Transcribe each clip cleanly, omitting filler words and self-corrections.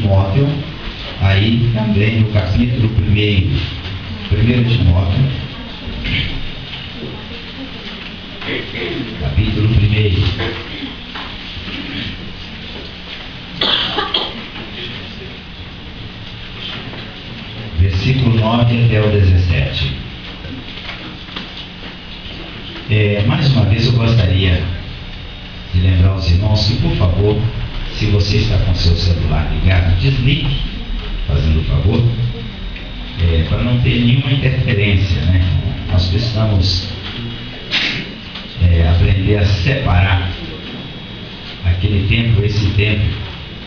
Timóteo, aí também no capítulo 1, 1 Timóteo, capítulo 1. Versículo 9 até o 17. Mais uma vez eu gostaria de lembrar os irmãos que, por favor, se você está com seu celular ligado, desligue, fazendo o favor, para não ter nenhuma interferência, né? Nós precisamos aprender a separar esse tempo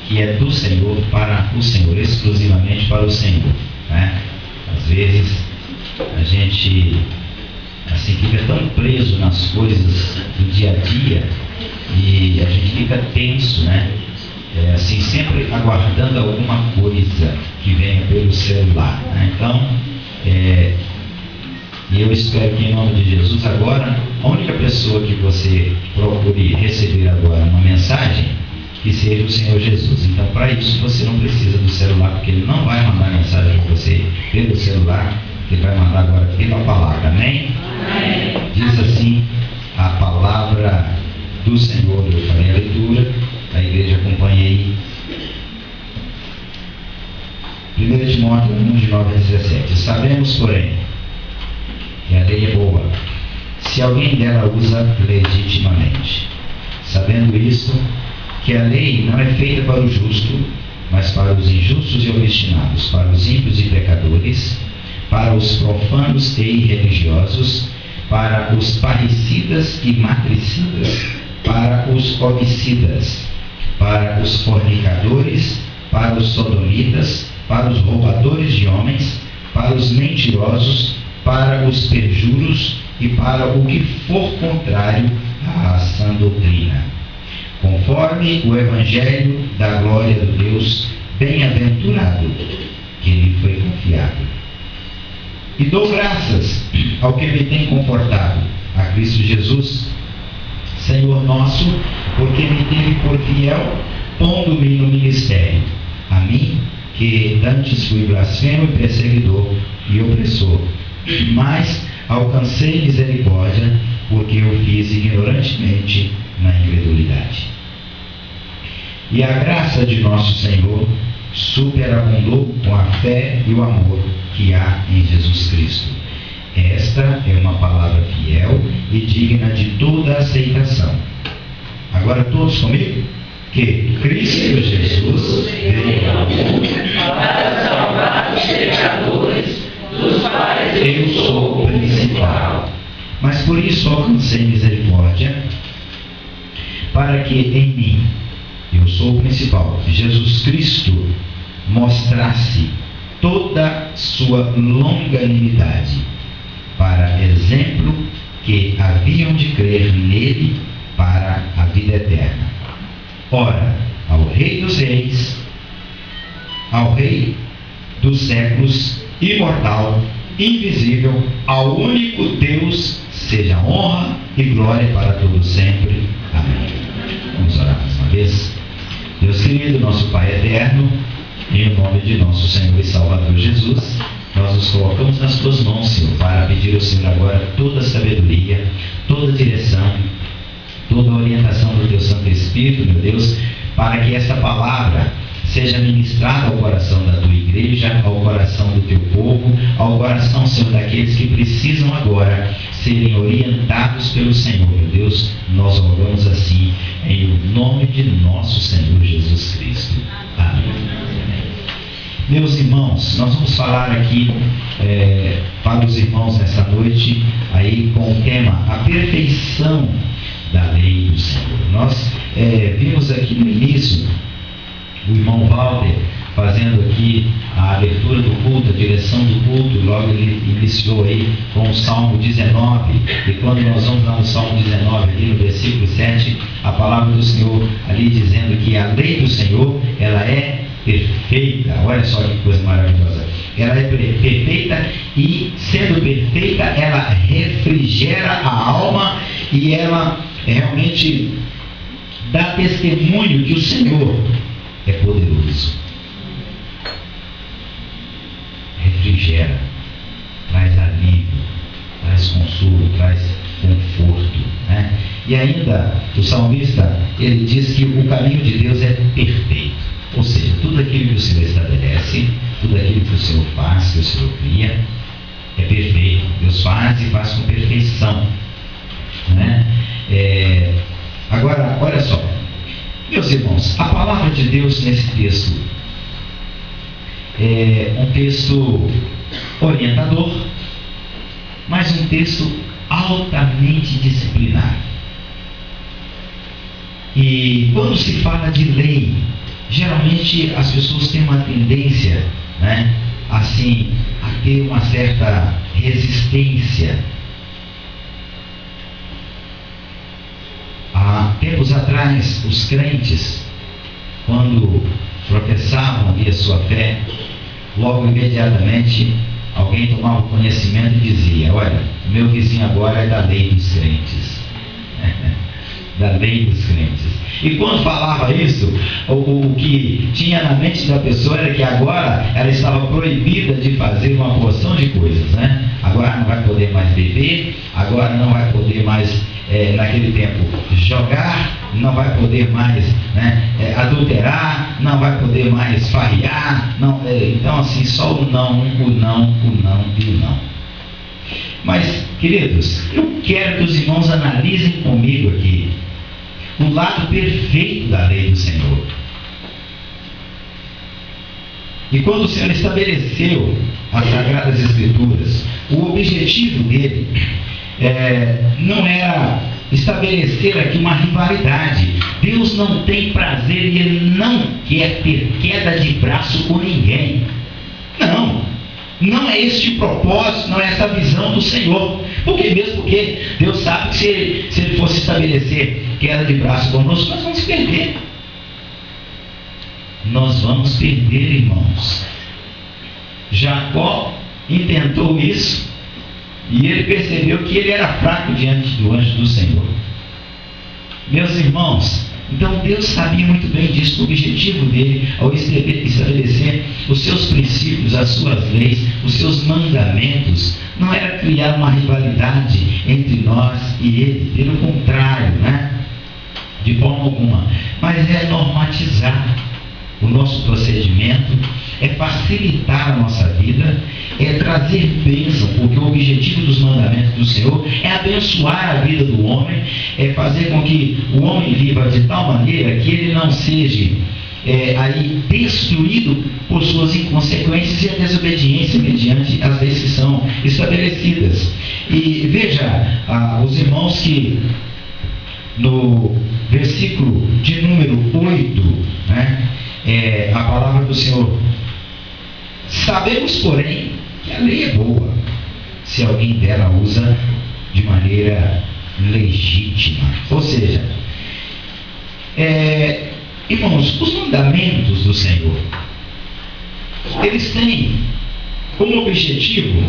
que é do Senhor para o Senhor, exclusivamente para o Senhor, né? Às vezes a gente fica tão preso nas coisas do dia a dia e a gente fica tenso, né? Sempre aguardando alguma coisa que venha pelo celular, né? Então, eu espero que, em nome de Jesus, agora, a única pessoa que você procure receber agora uma mensagem, que seja o Senhor Jesus. Então, para isso, você não precisa do celular, porque Ele não vai mandar mensagem para você pelo celular, Ele vai mandar agora pela palavra. Amém? Amém. Diz assim a palavra do Senhor. Eu farei a leitura, a igreja acompanha aí. 1 Timóteo 1, de 9 a 17. Sabemos, porém, que a lei é boa, se alguém dela usa legitimamente. Sabendo isto, que a lei não é feita para o justo, mas para os injustos e obstinados, para os ímpios e pecadores, para os profanos e irreligiosos, para os parricidas e matricidas, para os homicidas, para os fornicadores, para os sodomitas, para os roubadores de homens, para os mentirosos, para os perjuros e para o que for contrário à sã doutrina, conforme o Evangelho da glória do Deus bem-aventurado que lhe foi confiado. E dou graças ao que me tem confortado, a Cristo Jesus, Senhor nosso, porque me teve por fiel, pondo-me no ministério, a mim, que antes fui blasfemo e perseguidor e opressor, mas alcancei misericórdia, porque eu fiz ignorantemente na incredulidade. E a graça de nosso Senhor superabundou com a fé e o amor que há em Jesus Cristo. Esta é uma palavra fiel e digna de toda aceitação. Agora todos comigo? Que Cristo Jesus veio ao mundo para salvar os pecadores, dos quais eu sou o principal. Mas por isso alcancei misericórdia, para que em mim, eu sou o principal, Jesus Cristo mostrasse toda sua longanimidade, para exemplo que haviam de crer nele para a vida eterna. Ora, ao Rei dos Reis, ao Rei dos séculos, imortal, invisível, ao único Deus, seja honra e glória para todos sempre. Amém. Vamos orar mais uma vez. Deus querido, nosso Pai eterno, em nome de nosso Senhor e Salvador Jesus, nós nos colocamos nas tuas mãos, Senhor, para pedir ao Senhor agora toda a sabedoria, toda a direção, toda a orientação do teu Santo Espírito, meu Deus, para que esta palavra seja ministrada ao coração da tua igreja, ao coração do teu povo, ao coração, Senhor, daqueles que precisam agora serem orientados pelo Senhor, meu Deus. Nós oramos assim, em nome de nosso Senhor Jesus Cristo. Amém. Meus irmãos, nós vamos falar aqui para os irmãos nessa noite, aí com o tema a perfeição da lei do Senhor. Nós vimos aqui no início o irmão Walter fazendo aqui a abertura do culto, a direção do culto. Logo ele iniciou aí com o Salmo 19, e quando nós vamos lá no Salmo 19, ali no versículo 7, a palavra do Senhor ali dizendo que a lei do Senhor, ela é perfeita. Olha só que coisa maravilhosa. Ela é perfeita, e sendo perfeita, ela refrigera a alma, e ela realmente dá testemunho que o Senhor é poderoso. E ainda o salmista, ele diz que o caminho de Deus é perfeito. Ou seja, tudo aquilo que o Senhor estabelece, tudo aquilo que o Senhor faz, que o Senhor cria, é perfeito. Deus faz e faz com perfeição, né? Agora, olha só, meus irmãos, a palavra de Deus nesse texto é um texto orientador, mas um texto altamente disciplinar. E quando se fala de lei, geralmente as pessoas têm uma tendência, né, assim, a ter uma certa resistência. Há tempos atrás, os crentes, quando professavam ali a sua fé, logo imediatamente alguém tomava conhecimento e dizia: olha, meu vizinho agora é da lei dos crentes. Da lei dos crentes. E quando falava isso, o que tinha na mente da pessoa era que agora ela estava proibida de fazer uma porção de coisas, né? Agora não vai poder mais beber, agora não vai poder mais, naquele tempo, jogar, não vai poder mais, né, adulterar, não vai poder mais farrear, não, então assim, só o não e o não. Mas, queridos, eu quero que os irmãos analisem comigo aqui o lado perfeito da lei do Senhor. E quando o Senhor estabeleceu as Sagradas Escrituras, o objetivo dele não era estabelecer aqui uma rivalidade. Deus não tem prazer e Ele não quer ter queda de braço com ninguém. Não é este propósito, não é essa visão do Senhor. Porque Deus sabe que se Ele fosse estabelecer queda de braço conosco, nós vamos perder. Nós vamos perder, irmãos. Jacó intentou isso e ele percebeu que ele era fraco diante do anjo do Senhor. Meus irmãos, então Deus sabia muito bem disso. O objetivo dele, ao estabelecer os seus princípios, as suas leis, os seus mandamentos, não era criar uma rivalidade entre nós e ele. Pelo contrário, né? De forma alguma. Mas é normatizar o nosso procedimento, é facilitar a nossa vida, é trazer bênção, porque o objetivo dos mandamentos do Senhor é abençoar a vida do homem, é fazer com que o homem viva de tal maneira que ele não seja aí destruído por suas inconsequências e a desobediência mediante as leis que são estabelecidas. E veja, os irmãos, que no versículo de número 8, né, a palavra do Senhor: sabemos, porém, que a lei é boa, se alguém dela usa de maneira legítima. Ou seja, irmãos, os mandamentos do Senhor, eles têm como objetivo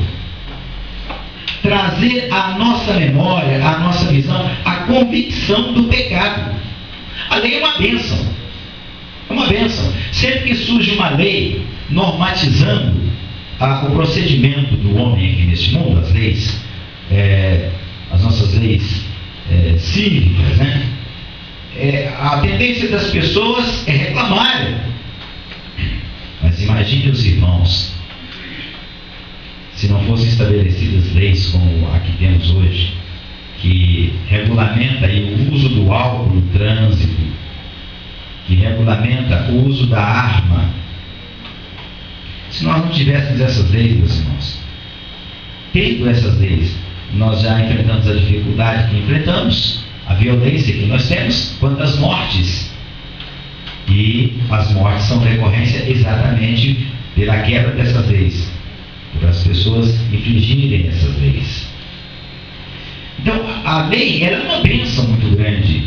trazer à nossa memória, à nossa visão, a convicção do pecado. A lei é uma bênção. É uma bênção. Sempre que surge uma lei normatizando o procedimento do homem aqui neste mundo, as leis, as nossas leis cívicas, né? A tendência das pessoas é reclamarem. Mas imagine os irmãos, se não fossem estabelecidas leis como a que temos hoje, que regulamenta aí o uso do álcool no trânsito, que regulamenta o uso da arma. Se nós não tivéssemos essas leis, meus irmãos, tendo essas leis, nós já enfrentamos a dificuldade que enfrentamos, a violência que nós temos, quanto às mortes. E as mortes são decorrência exatamente pela quebra dessas leis, por as pessoas infringirem essas leis. Então, a lei era uma bênção muito grande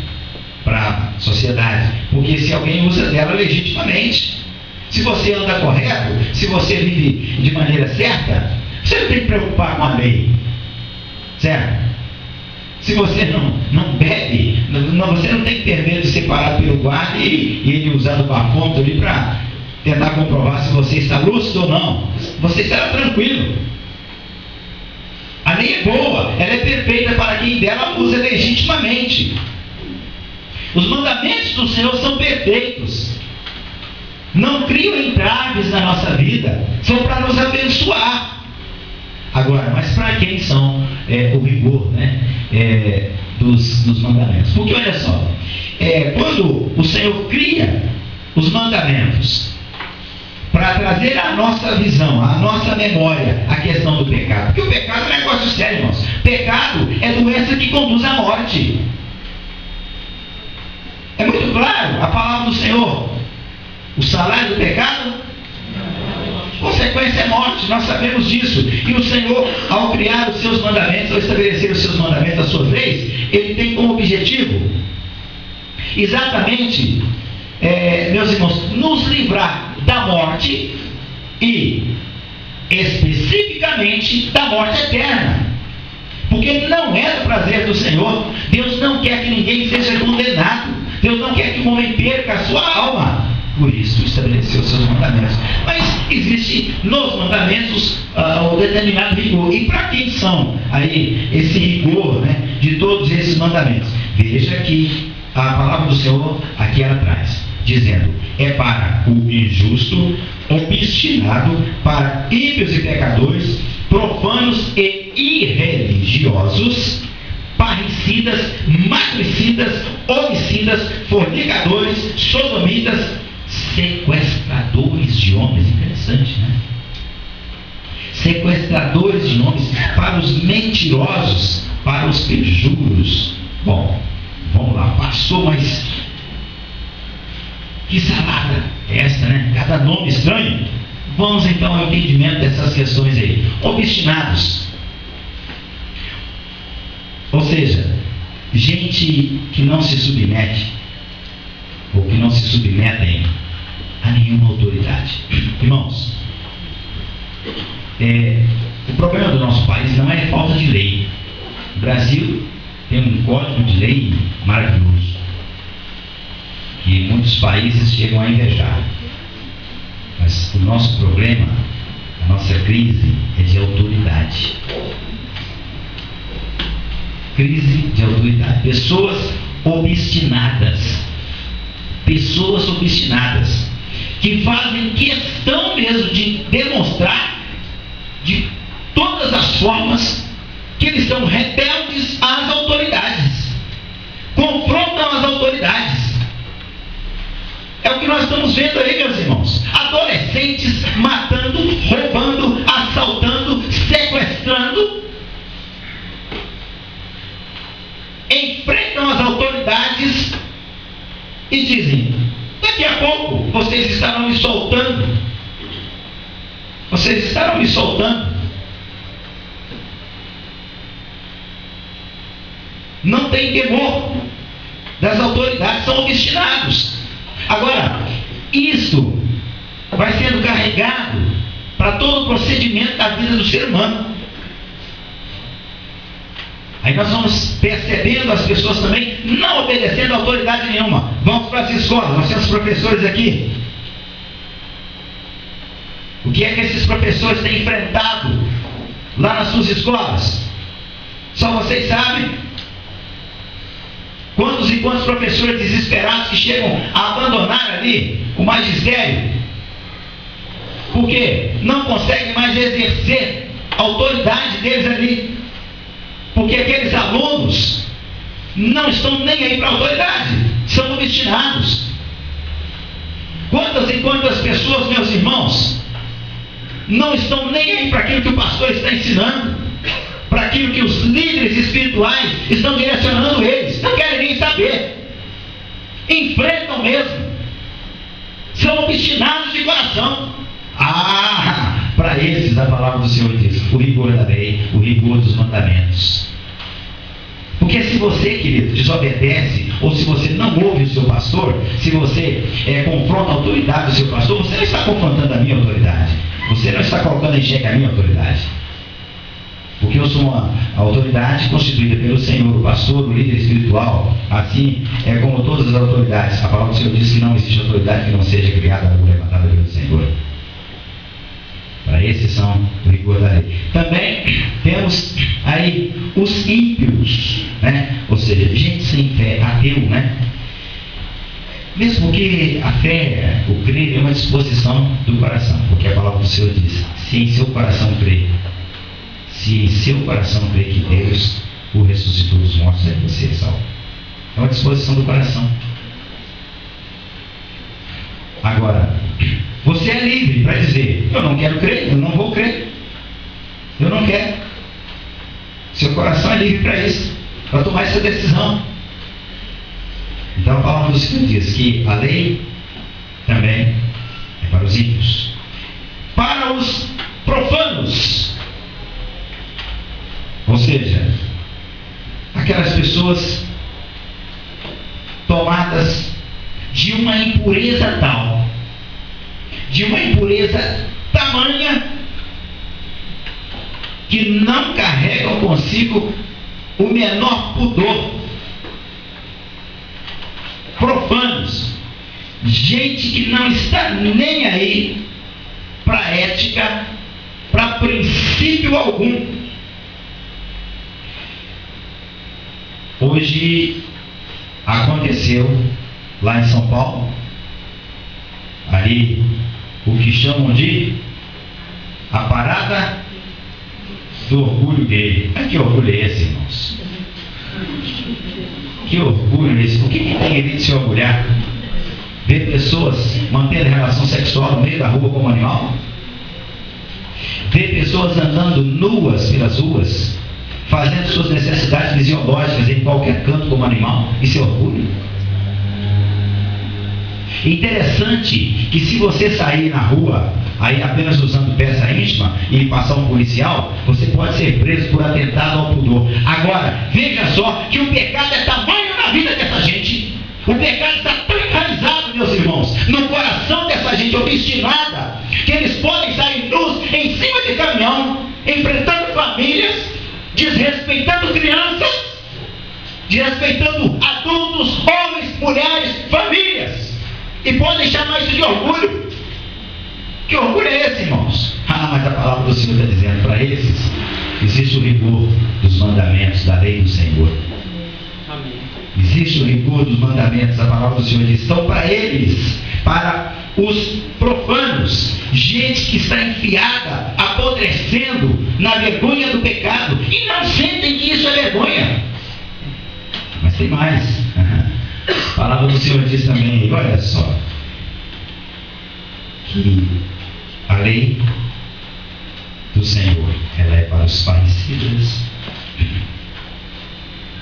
para a sociedade, porque se alguém usa dela legitimamente, se você anda correto, se você vive de maneira certa, você não tem que preocupar com a lei, certo? Se você não bebe, você não tem que ter medo de ser parado pelo guarda e ele usar o bafômetro ali para tentar comprovar se você está lúcido ou não. Você estará tranquilo. A lei é boa, ela é perfeita para quem dela usa legitimamente. Os mandamentos do Senhor são perfeitos. Não criam entraves na nossa vida. São para nos abençoar. Agora, mas para quem são o rigor, né? Dos mandamentos? Porque olha só, quando o Senhor cria os mandamentos para trazer à nossa visão, à nossa memória, a questão do pecado. Porque o pecado é um negócio sério, irmãos. Pecado é doença que conduz à morte. É muito claro a palavra do Senhor. O salário do pecado, consequência é morte, nós sabemos disso. E o Senhor, ao criar os seus mandamentos, ao estabelecer os seus mandamentos, as suas leis, Ele tem como objetivo, exatamente, meus irmãos, nos livrar da morte e, especificamente, da morte eterna. Porque não é do prazer do Senhor. Deus não quer que ninguém seja condenado. Deus não quer que o homem perca a sua alma. Por isso estabeleceu os seus mandamentos. Mas existe nos mandamentos um determinado rigor. E para quem são aí esse rigor, né, de todos esses mandamentos? Veja que a palavra do Senhor aqui ela traz, dizendo: é para o injusto, obstinado, para ímpios e pecadores, profanos e irreligiosos, parricidas, matricidas, homicidas, fornicadores, sodomitas, sequestradores de homens. Interessante, né? Sequestradores de homens, para os mentirosos, para os perjuros. Bom, vamos lá, passou, mas que salada é essa, né? Cada nome estranho. Vamos então ao entendimento dessas questões aí. Obstinados, ou seja, gente que não se submete, ou que não se submetem a nenhuma autoridade. Irmãos, o problema do nosso país não é falta de lei. O Brasil tem um código de lei maravilhoso, que muitos países chegam a invejar. Mas o nosso problema, a nossa crise é de autoridade. Crise de autoridade. Pessoas obstinadas, que fazem questão mesmo de demonstrar de todas as formas que eles são rebeldes às autoridades, confrontam as autoridades. É o que nós estamos vendo aí, meus irmãos. Adolescentes matando, roubando, assaltando, sequestrando, enfrentam as autoridades e dizem: daqui a pouco vocês estarão me soltando. Vocês estarão me soltando. Não tem temor das autoridades, são obstinados. Agora, isso vai sendo carregado para todo o procedimento da vida do ser humano. Aí nós vamos percebendo as pessoas também não obedecendo a autoridade nenhuma. Vamos para as escolas, nós temos professores aqui. O que é que esses professores têm enfrentado lá nas suas escolas? Só vocês sabem. Quantos e quantos professores desesperados que chegam a abandonar ali o magistério, porque não conseguem mais exercer a autoridade deles ali, porque aqueles alunos não estão nem aí para a autoridade, são obstinados. Quantas e quantas pessoas, meus irmãos, não estão nem aí para aquilo que o pastor está ensinando, para aquilo que os líderes espirituais estão direcionando eles, não querem nem saber, enfrentam mesmo, são obstinados de coração. Para esses a palavra do Senhor diz: o rigor da lei, o rigor dos mandamentos. Porque se você, querido, desobedece, ou se você não ouve o seu pastor, se você confronta a autoridade do seu pastor, você não está confrontando a minha autoridade, você não está colocando em xeque a minha autoridade. Porque eu sou uma autoridade constituída pelo Senhor, o pastor, o líder espiritual. Assim é como todas as autoridades. A palavra do Senhor diz que não existe autoridade que não seja criada ou levantada pelo Senhor. Para esses são o rigor da lei. Também temos aí os ímpios, né? Ou seja, gente sem fé, ateu, né? Mesmo porque a fé, o crer, é uma disposição do coração, porque a palavra do Senhor diz: se em seu coração crer, se em seu coração crer que Deus o ressuscitou dos mortos, é você salvo. É uma disposição do coração. Agora, você é livre para dizer: eu não quero crer, eu não vou crer, eu não quero. Seu coração é livre para isso, para tomar essa decisão. Então a palavra do Senhor diz que a lei também é para os ímpios. Para os profanos, ou seja, aquelas pessoas tomadas de uma impureza tal, de uma impureza tamanha, que não carregam consigo o menor pudor. Profanos, gente que não está nem aí para ética, para princípio algum. Hoje aconteceu lá em São Paulo, ali o que chamam de a parada do orgulho gay. Mas que orgulho é esse, irmãos? Que orgulho é esse? O que tem ele de se orgulhar? Ver pessoas mantendo relação sexual no meio da rua como animal? Ver pessoas andando nuas pelas ruas, fazendo suas necessidades fisiológicas em qualquer canto como animal? Isso é orgulho? Interessante que se você sair na rua aí apenas usando peça íntima e passar um policial, você pode ser preso por atentado ao pudor. Agora, veja só que o pecado é tamanho na vida dessa gente. O pecado está tão enraizado, meus irmãos, no coração dessa gente obstinada, que eles podem sair nus em cima de caminhão, enfrentando famílias, desrespeitando crianças, desrespeitando adultos, homens, mulheres, famílias, e podem chamar isso de orgulho. Que orgulho é esse, irmãos? Mas a palavra do Senhor está dizendo: para esses existe o rigor dos mandamentos da lei do Senhor. Amém. Existe o rigor dos mandamentos, a palavra do Senhor diz. Então, para eles, para os profanos, gente que está enfiada, apodrecendo na vergonha do pecado, e não sentem que isso é vergonha. Mas tem mais. A palavra do Senhor diz também, olha só, que a lei do Senhor, ela é para os parricidas,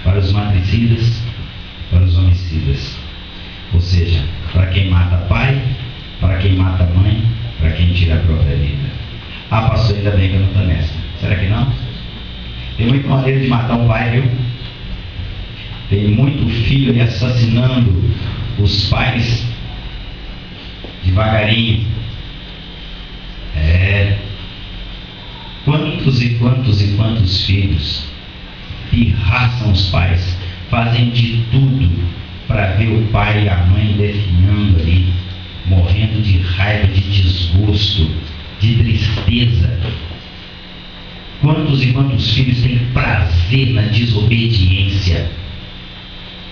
para os matricidas, para os homicidas. Ou seja, para quem mata pai, para quem mata mãe, para quem tira a própria vida. Ah, pastor, ainda bem que eu não estou nessa. Será que não? Tem muita maneira de matar um pai, viu? Tem muito filho aí assassinando os pais devagarinho. Quantos e quantos e quantos filhos pirraçam os pais, fazem de tudo para ver o pai e a mãe definhando ali, morrendo de raiva, de desgosto, de tristeza. Quantos e quantos filhos têm prazer na desobediência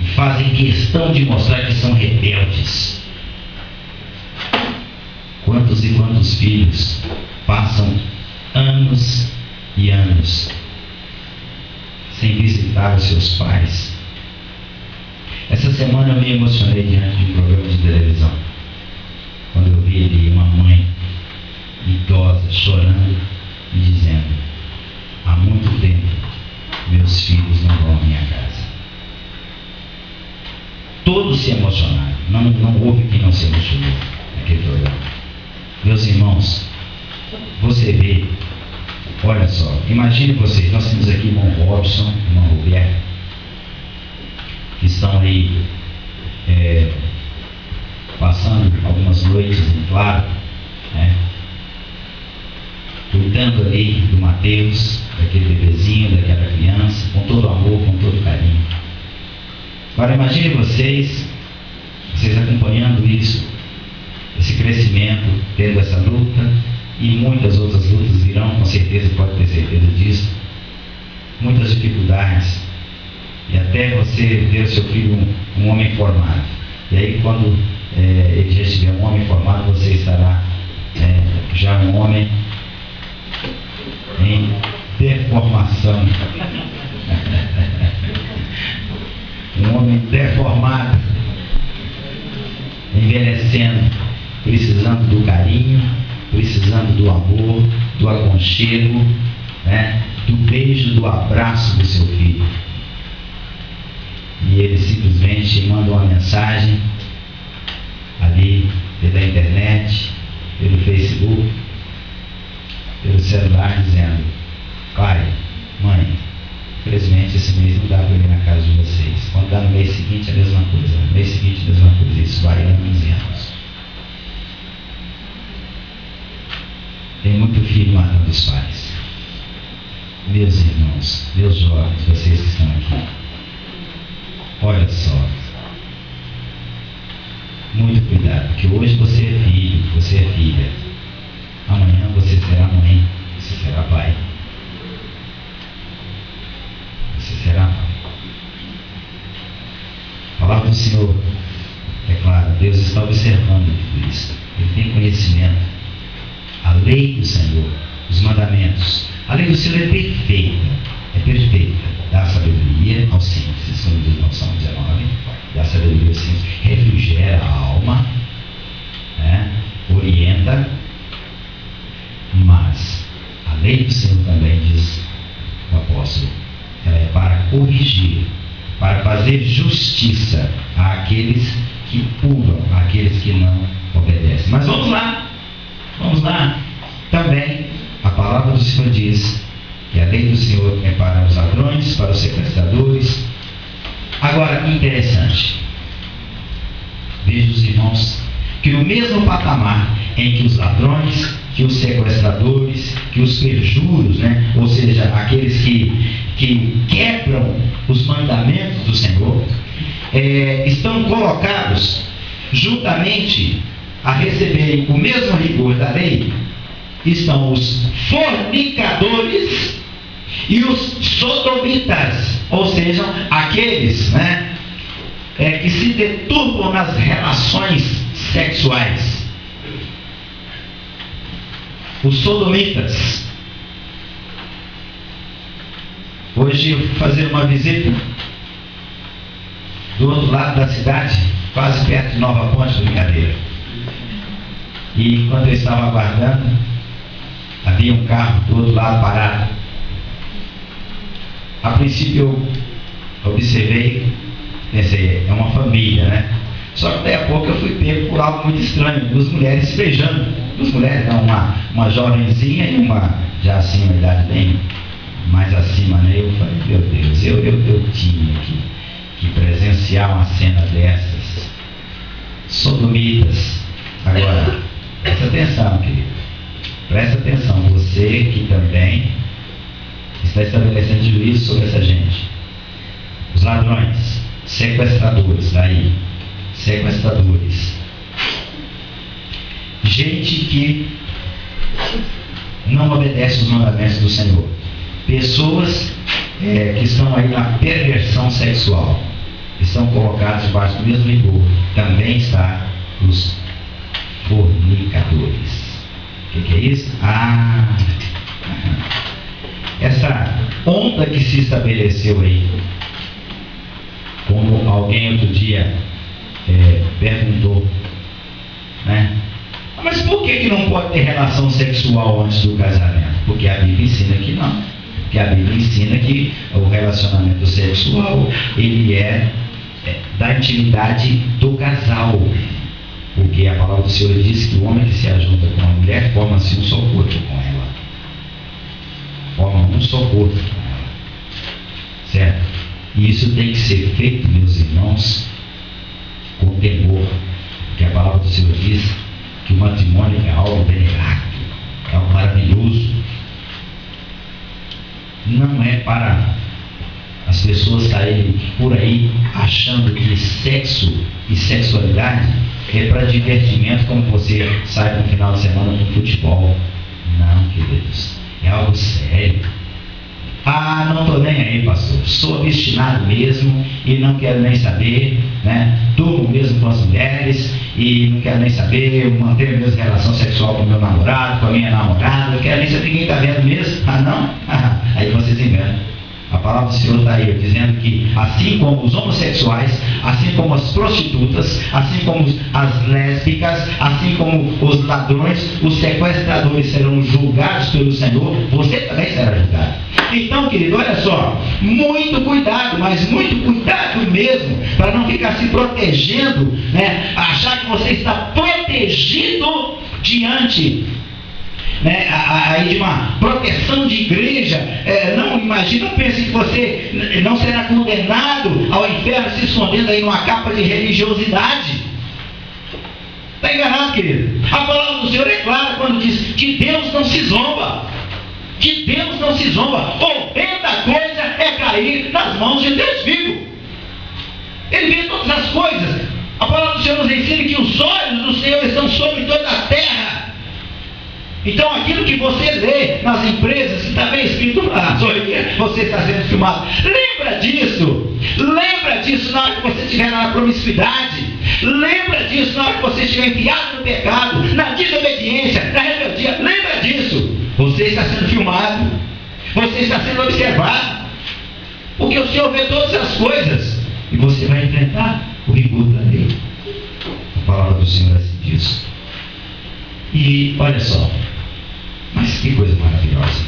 e fazem questão de mostrar que são rebeldes? Quantos e quantos filhos passam anos e anos sem visitar os seus pais? Essa semana eu me emocionei diante de um programa de televisão, quando eu vi ali uma mãe idosa chorando e dizendo: há muito tempo meus filhos não vão à minha casa. Todos se emocionaram, não houve quem não se emocionou naquele programa. Meus irmãos, você vê, olha só, imagine vocês, nós temos aqui irmão Robson, irmão Roberto, que estão aí passando algumas noites em claro, né? Cuidando ali do Mateus, daquele bebezinho, daquela criança, com todo amor, com todo carinho. Agora imagine vocês acompanhando isso, esse crescimento, tendo essa luta, e muitas outras lutas virão, com certeza, pode ter certeza disso, muitas dificuldades, e até você ver o seu filho um homem formado. E aí quando ele já estiver um homem formado, você estará já um homem em deformação. Um homem deformado, envelhecendo, precisando do carinho, precisando do amor, do aconchego, do beijo, do abraço do seu filho. E ele simplesmente manda uma mensagem ali pela internet, pelo Facebook, pelo celular, dizendo: pai, mãe, infelizmente esse mês não dá para ir na casa de vocês. Quando dá no mês seguinte, a mesma coisa. No mês seguinte, a mesma coisa. Isso vai anos e anos. Tem muito filho matando os pais. Meus irmãos, meus jovens, vocês que estão aqui, olha só, muito cuidado, porque hoje você é filho, você é filha, amanhã você será mãe, você será pai, você será pai. A palavra do Senhor, é claro, Deus está observando tudo isso, Ele tem conhecimento. A lei do Senhor, os mandamentos, a lei do Senhor é perfeita, dá sabedoria aos simples, isso como diz no Salmo 19, dá sabedoria aos simples, refrigera a alma, orienta, mas a lei do Senhor também, diz o apóstolo, ela é para corrigir, para fazer justiça àqueles que pulam, àqueles que não obedecem. Mas vamos lá. Também a palavra do Senhor diz que a lei do Senhor é para os ladrões, para os sequestradores. Agora, interessante, veja os irmãos, que no mesmo patamar em que os ladrões, que os sequestradores, que os perjuros, ou seja, aqueles que quebram os mandamentos do Senhor, estão colocados juntamente a receberem o mesmo rigor da lei, estão os fornicadores e os sodomitas, ou seja, aqueles que se deturpam nas relações sexuais. Os sodomitas. Hoje eu fui fazer uma visita do outro lado da cidade, quase perto de Nova Ponte, brincadeira. E quando eu estava aguardando, havia um carro do outro lado parado. A princípio eu observei, pensei, é uma família, Só que daí a pouco eu fui pego por algo muito estranho, duas mulheres se beijando. Duas mulheres, uma jovenzinha e uma já assim, uma idade bem mais acima, Eu falei, meu Deus, eu tinha que presenciar uma cena dessas. Sodomitas. Agora, presta atenção, querido. Presta atenção, você que também está estabelecendo juízo sobre essa gente. Os ladrões, sequestradores, sequestradores. Gente que não obedece os mandamentos do Senhor. Pessoas que estão aí na perversão sexual, estão colocados debaixo do mesmo rigor. Também está os fornicadores. O que é isso? Essa onda que se estabeleceu aí, como alguém outro dia perguntou, mas por que não pode ter relação sexual antes do casamento? Porque a Bíblia ensina que não. Porque a Bíblia ensina que o relacionamento sexual ele é da intimidade do casal. Porque a palavra do Senhor diz que o homem que se ajunta com a mulher forma-se um só corpo com ela. Forma um só corpo com ela. Certo? E isso tem que ser feito, meus irmãos, com temor. Porque a palavra do Senhor diz que o matrimônio é algo venerado, é algo maravilhoso. Não é para as pessoas saírem por aí achando que sexo e sexualidade é para divertimento, como você sai no final de semana no futebol. Não, queridos, é algo sério. Não estou nem aí, pastor, sou obstinado mesmo e não quero nem saber, durmo mesmo com as mulheres e não quero nem saber, eu mantenho a mesma relação sexual com o meu namorado, com a minha namorada, não quero nem saber quem está vendo mesmo. Ah, não? Aí vocês enganam. A palavra do Senhor está aí, dizendo que assim como os homossexuais, assim como as prostitutas, assim como as lésbicas, assim como os ladrões, os sequestradores serão julgados pelo Senhor, você também será julgado. Então, querido, olha só, muito cuidado, mas muito cuidado mesmo, para não ficar se protegendo, né? Achar que você está protegido diante aí de uma proteção de igreja. Não pense que você não será condenado ao inferno se escondendo aí numa capa de religiosidade. Está enganado, querido. A palavra do Senhor é clara quando diz que Deus não se zomba. Que Deus não se zomba. Horrenda coisa é cair nas mãos de Deus vivo. Ele vê todas as coisas. A palavra do Senhor nos ensina que os olhos do Senhor estão sobre toda a terra. Então aquilo que você lê nas empresas, que está bem escrito lá, você está sendo filmado. Lembra disso na hora que você estiver na promiscuidade. Lembra disso na hora que você estiver enfiado no pecado, na desobediência, na rebeldia. Lembra disso. Você está sendo filmado. Você está sendo observado. Porque o Senhor vê todas as coisas. E você vai enfrentar o rigor da lei. A palavra do Senhor assim diz. E olha só, mas que coisa maravilhosa.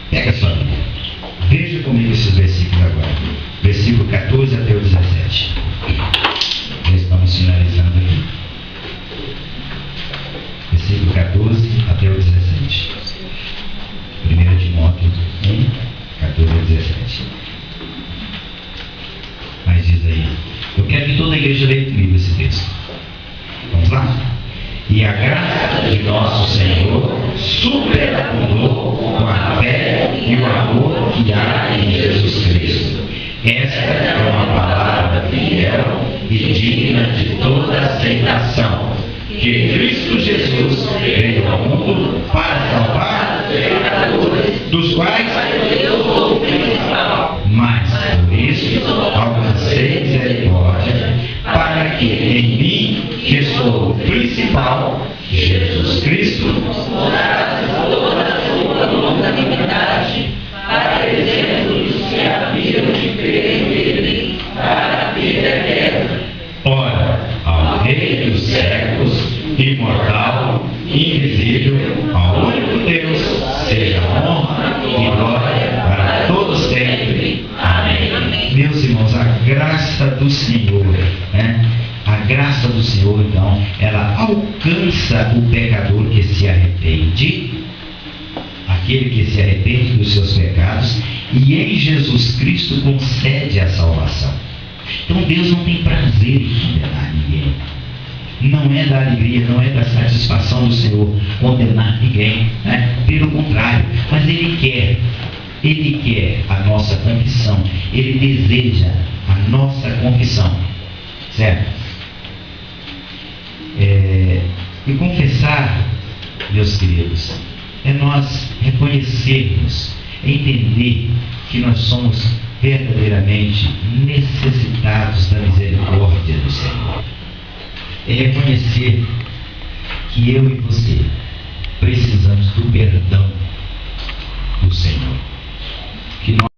Pega a sua Bíblia, veja comigo esses versículos agora, versículo 14 até o 17. Já estamos finalizando aqui. Versículo 14 até o 17. 1 Timóteo 1, 14 a 17. Mas diz aí, eu quero que toda a igreja leia comigo esse texto. Vamos lá? E a graça de nosso Senhor superabundou com a fé e o amor que há em Jesus Cristo. Esta é uma palavra fiel e digna de toda aceitação, que Cristo Jesus veio ao mundo para salvar os pecadores, dos quais eu sou o principal. Mas, por isso, alcancei misericórdia, para que em mim, que sou o principal, Jesus Cristo, mostrasse toda a sua longanimidade, para exemplo dos que haviam de crer nele, para a vida eterna. Ora, ao Rei dos séculos, imortal, invisível, ao único Deus, seja honra e glória para todos sempre. Amém. Meus irmãos, a graça do Senhor, a graça do Senhor, então, ela alcança o pecador que se arrepende, aquele que se arrepende dos seus pecados, e em Jesus Cristo concede a salvação. Então Deus não tem prazer em condenar ninguém. Não é da alegria, não é da satisfação do Senhor condenar ninguém, pelo contrário, mas Ele quer a nossa confissão, Ele deseja a nossa confissão, certo? E confessar, meus queridos, é nós reconhecermos, entender que nós somos verdadeiramente necessitados da misericórdia do Senhor. É reconhecer que eu e você precisamos do perdão do Senhor. Que nós